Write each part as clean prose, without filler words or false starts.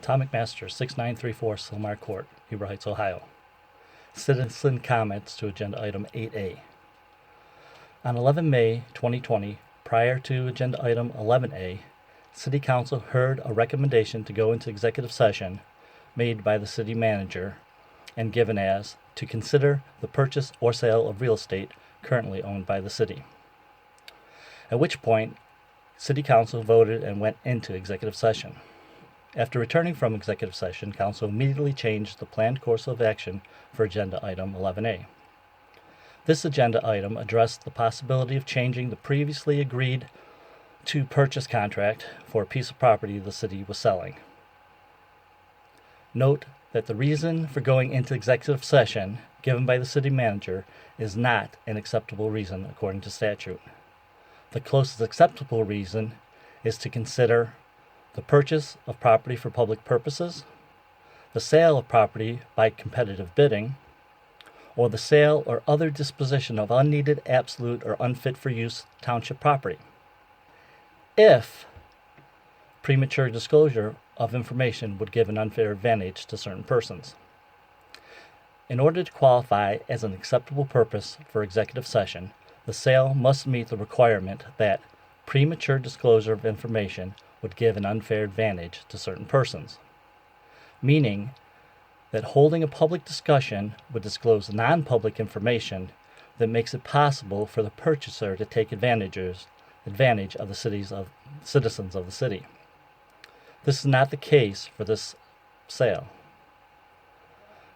Tom McMaster, 6934 Silmar Court, Huber Heights, Ohio. Citizen comments to agenda item 8A. On 11 May 2020, prior to agenda item 11A, City Council heard a recommendation to go into executive session made by the city manager and given as to consider the purchase or sale of real estate currently owned by the city. At which point, City Council voted and went into executive session. After returning from executive session, Council immediately changed the planned course of action for agenda item 11A. This agenda item addressed the possibility of changing the previously agreed to purchase contract for a piece of property the city was selling. Note that the reason for going into executive session given by the city manager is not an acceptable reason according to statute. The closest acceptable reason is to consider the purchase of property for public purposes, the sale of property by competitive bidding, or the sale or other disposition of unneeded, absolute, or unfit for use township property. If premature disclosure of information would give an unfair advantage to certain persons. In order to qualify as an acceptable purpose for executive session, the sale must meet the requirement that premature disclosure of information would give an unfair advantage to certain persons, meaning that holding a public discussion would disclose non-public information that makes it possible for the purchaser to take advantage of the citizens of the city. This is not the case for this sale.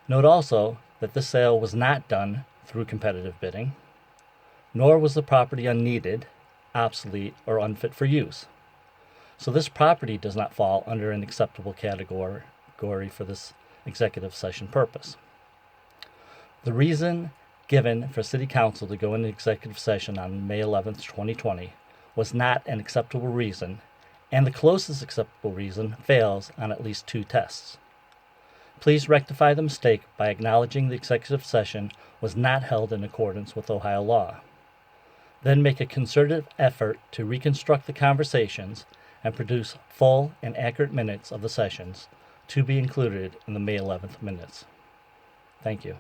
Note also that this sale was not done through competitive bidding, nor was the property unneeded, obsolete, or unfit for use. So this property does not fall under an acceptable category for this executive session purpose. The reason given for City Council to go into executive session on May 11th, 2020 was not an acceptable reason, and the closest acceptable reason fails on at least 2 tests. Please rectify the mistake by acknowledging the executive session was not held in accordance with Ohio law. Then make a concerted effort to reconstruct the conversations and produce full and accurate minutes of the sessions to be included in the May 11th minutes. Thank you.